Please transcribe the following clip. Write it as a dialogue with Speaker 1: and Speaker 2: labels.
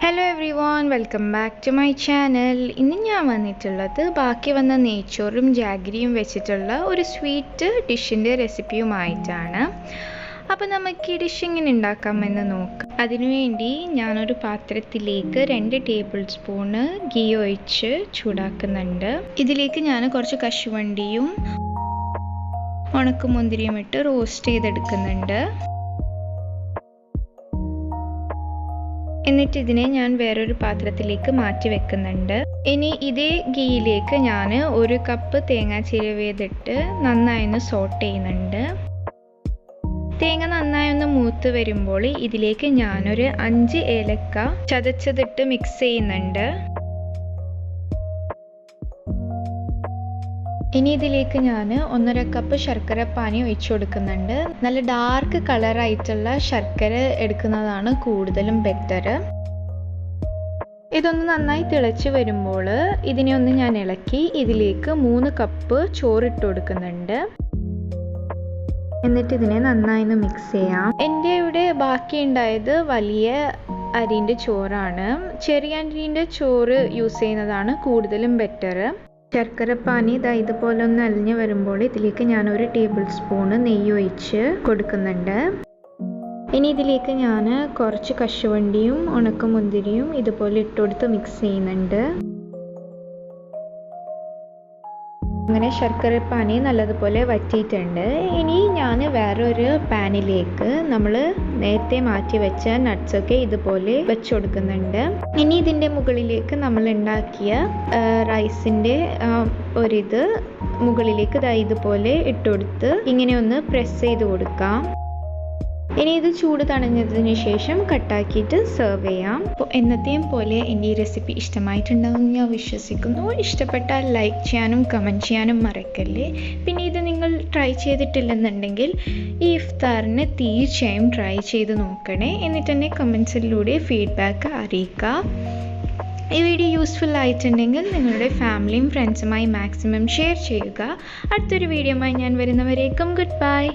Speaker 1: Hello everyone, welcome back to my channel. ഇന്ന് ഞാൻ വന്നിട്ടുള്ളത് ബാക്കി വന്ന നെയ്ച്ചോറും ജാഗരിയും വെച്ചിട്ടുള്ള ഒരു സ്വീറ്റ് ഡിഷിന്റെ റെസിപ്പിയുമായിട്ടാണ്. അപ്പോൾ നമുക്ക് ഈ ഡിഷ് എങ്ങനെ ഉണ്ടാക്കാമെന്ന് നോക്കാം. അതിനുവേണ്ടി ഞാൻ ഒരു പാത്രത്തിലേക്ക് 2 ടേബിൾ സ്പൂൺ ഗീ ഒഴിച്ച് ചൂടാക്കുന്നുണ്ട്. ഇതിലേക്ക് ഞാൻ കുറച്ച് കശുവണ്ടിയും ഉണക്കമുന്തിരിയും ഇട്ട് റോസ്റ്റ് ചെയ്തെടുക്കുന്നുണ്ട്. എന്നിട്ട് ഇതിനെ ഞാൻ വേറൊരു പാത്രത്തിലേക്ക് മാറ്റി വെക്കുന്നുണ്ട്. ഇനി ഇതേ ഗീയിലേക്ക് ഞാൻ 1 കപ്പ് തേങ്ങ ചിരവിയതിട്ട് നന്നായി ഒന്ന് സോട്ട് ചെയ്യുന്നുണ്ട്. തേങ്ങ നന്നായി ഒന്ന് മൂത്ത് വരുമ്പോൾ ഇതിലേക്ക് ഞാനൊരു 5 ഏലക്ക ചതച്ചതിട്ട് മിക്സ് ചെയ്യുന്നുണ്ട്. ഇനി ഇതിലേക്ക് ഞാൻ 1.5 കപ്പ് ശർക്കര പാനി ഒഴിച്ചു കൊടുക്കുന്നുണ്ട്. നല്ല ഡാർക്ക് കളറായിട്ടുള്ള ശർക്കര എടുക്കുന്നതാണ് കൂടുതലും ബെറ്റർ. ഇതൊന്ന് നന്നായി തിളച്ച് വരുമ്പോൾ ഇതിനെ ഒന്ന് ഞാൻ ഇളക്കി ഇതിലേക്ക് 3 കപ്പ് ചോറിട്ട് കൊടുക്കുന്നുണ്ട്. എന്നിട്ട് ഇതിനെ നന്നായി ഒന്ന് മിക്സ് ചെയ്യാം. എൻ്റെ ഇവിടെ ബാക്കി ഉണ്ടായത് വലിയ അരിൻ്റെ ചോറാണ്. ചെറിയ അരിൻ്റെ ചോറ് യൂസ് ചെയ്യുന്നതാണ് കൂടുതലും ബെറ്റർ. ശർക്കരപ്പാനി ഇതുപോലെ ഒന്ന് അലിഞ്ഞ് വരുമ്പോൾ ഇതിലേക്ക് ഞാൻ 1 ടേബിൾ സ്പൂൺ നെയ്യ് ഒഴിച്ച് കൊടുക്കുന്നുണ്ട്. ഇനി ഇതിലേക്ക് ഞാൻ കുറച്ച് കശുവണ്ടിയും ഉണക്കമുന്തിരിയും ഇതുപോലെ ഇട്ടുകൊടുത്ത് മിക്സ് ചെയ്യുന്നുണ്ട്. അങ്ങനെ ശർക്കരപ്പാനി നല്ലതുപോലെ വറ്റിയിട്ടുണ്ട്. ഇനി ഞാൻ വേറൊരു പാനിലേക്ക് നമ്മൾ നേരത്തെ മാറ്റി വെച്ച നട്ട്സൊക്കെ ഇതുപോലെ വെച്ച് കൊടുക്കുന്നുണ്ട്. ഇനി ഇതിൻ്റെ മുകളിലേക്ക് നമ്മൾ ഉണ്ടാക്കിയ റൈസിൻ്റെ ഒരിത് മുകളിലേക്ക് ഇതുപോലെ ഇട്ടുകൊടുത്ത് ഇങ്ങനെ ഒന്ന് പ്രസ് ചെയ്ത് കൊടുക്കാം. ഇനി ഇത് ചൂട് തണിഞ്ഞതിന് ശേഷം കട്ടാക്കിയിട്ട് സെർവ് ചെയ്യാം. അപ്പോൾ എന്നത്തെയും പോലെ എൻ്റെ ഈ റെസിപ്പി ഇഷ്ടമായിട്ടുണ്ടാകുമെന്ന് ഞാൻ വിശ്വസിക്കുന്നു. ഇഷ്ടപ്പെട്ടാൽ ലൈക്ക് ചെയ്യാനും കമൻറ്റ് ചെയ്യാനും മറക്കല്ലേ. പിന്നെ ഇത് നിങ്ങൾ ട്രൈ ചെയ്തിട്ടില്ലെന്നുണ്ടെങ്കിൽ ഈ ഇഫ്താറിന് തീർച്ചയായും ട്രൈ ചെയ്ത് നോക്കണേ. എന്നിട്ട് തന്നെ കമൻസിലൂടെ ഫീഡ്ബാക്ക് അറിയിക്കുക. ഈ വീഡിയോ യൂസ്ഫുൾ ആയിട്ടുണ്ടെങ്കിൽ നിങ്ങളുടെ ഫാമിലിയും ഫ്രണ്ട്സുമായി മാക്സിമം ഷെയർ ചെയ്യുക. അടുത്തൊരു വീഡിയോയുമായി ഞാൻ വരുന്നവരേക്കും ഗുഡ് ബൈ.